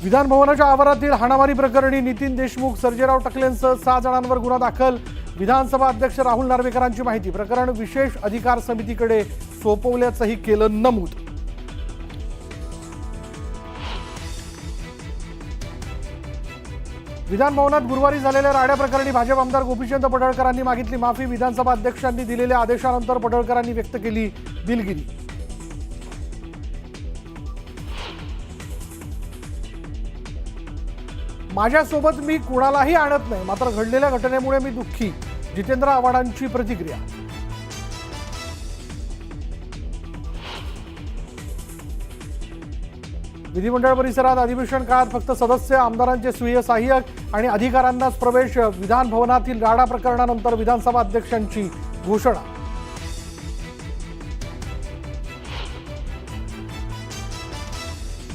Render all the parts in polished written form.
विधान भवनाच्या आवारातील हाणामारी प्रकरणी नितीन देशमुख, सर्जेराव टकलेंसह 6 जणांवर गुन्हा दाखल। विधानसभा अध्यक्ष राहुल नार्वेकरांची माहिती, प्रकरण विशेष अधिकार समितीकडे सोपवल्याचंही केलं नमूद। विधान भवनात गुरुवारी झालेल्या राड्या प्रकरणी भाजप आमदार गोपीचंद पडळकरांनी मागितली माफी। विधानसभा अध्यक्षांनी दिलेल्या आदेशानंतर पडळकरांनी व्यक्त केली दिलगिरी। माझ्यासोबत मी कुणालाही आणत नाही, मात्र घडलेल्या घटनेमुळे मी दुःखी। जितेंद्र आव्हाडांची प्रतिक्रिया। विधिमंडळ परिसरात अधिवेशन काळात फक्त सदस्य, आमदारांचे स्वीय सहाय्यक आणि अधिकाऱ्यांनाच प्रवेश। विधान भवनातील राडा प्रकरणानंतर विधानसभा अध्यक्षांची घोषणा।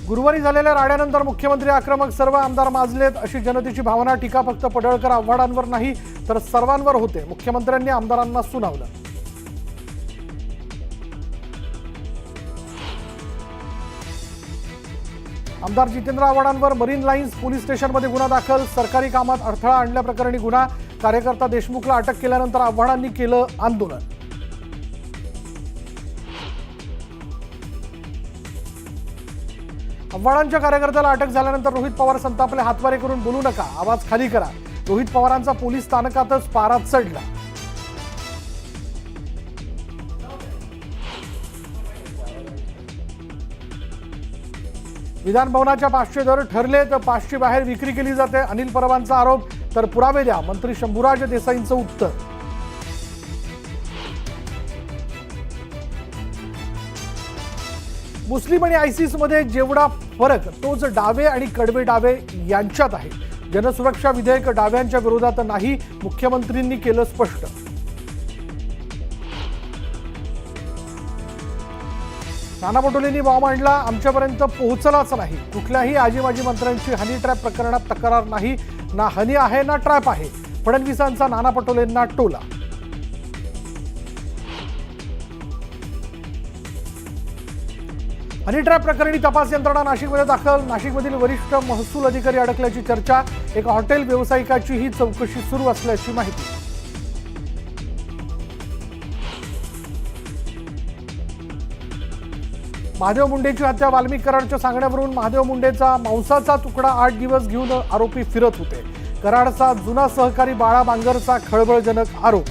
गुरुवारी झालेल्या राड्यानंतर मुख्यमंत्री आक्रमक, सर्व आमदार माजलेत अशी जनतेची भावना। टीका फक्त पडळकर आव्हाडांवर नाही तर सर्वांवर होते। मुख्यमंत्र्यांनी आमदारांना सुनावलं। आमदार जितेंद्र आव्हाडांवर मरीन लाईन्स पोलीस स्टेशनमध्ये गुन्हा दाखल। सरकारी कामात अडथळा आणल्याप्रकरणी गुन्हा। कार्यकर्ता देशमुखला अटक केल्यानंतर आव्हाडांनी केलं आंदोलन। आव्हाडांच्या कार्यकर्त्याला अटक झाल्यानंतर रोहित पवार संतापले। हातवारे करून बोलू नका, आवाज खाली करा। रोहित पवारांचा पोलीस स्थानकातच पारा चढला। विधान भवनाच्या 500 दर ठरले तर 500 बाहेर विक्री केली जाते, अनिल परबांचा आरोप। तर पुरावे द्या, मंत्री शंभूराज देसाईंचं उत्तर। मुस्लिम आणि आयसिस मध्ये जेवढा फरक तोच डावे आणि कडवे डावे यांच्यात आहे। जनसुरक्षा विधेयक डाव्यांच्या विरोधात नाही, मुख्यमंत्र्यांनी केलं स्पष्ट। नाना पटोलेंनी बॉम्ब आणला, आमच्यापर्यंत पोहोचलाच नाही। कुठल्याही आजी माजी मंत्र्यांची हनी ट्रॅप प्रकरणात तक्रार नाही, ना हनी आहे ना ट्रॅप आहे। फडणवीसांचा नाना पटोलेंना टोला। हनी ट्रॅप प्रकरणी तपास यंत्रणा नाशिकमध्ये दाखल। नाशिकमधील वरिष्ठ महसूल अधिकारी अडकल्याची चर्चा। एका हॉटेल व्यावसायिकाची ही चौकशी सुरू असल्याची माहिती। महादेव मुंडेची हत्या, वाल्मिक कराडच्या सांगण्यावरून महादेव मुंडेचा मांसाचा तुकडा 8 दिवस घेऊन आरोपी फिरत होते। कराडचा जुना सहकारी बाळा बांगरचा खळबळजनक आरोप।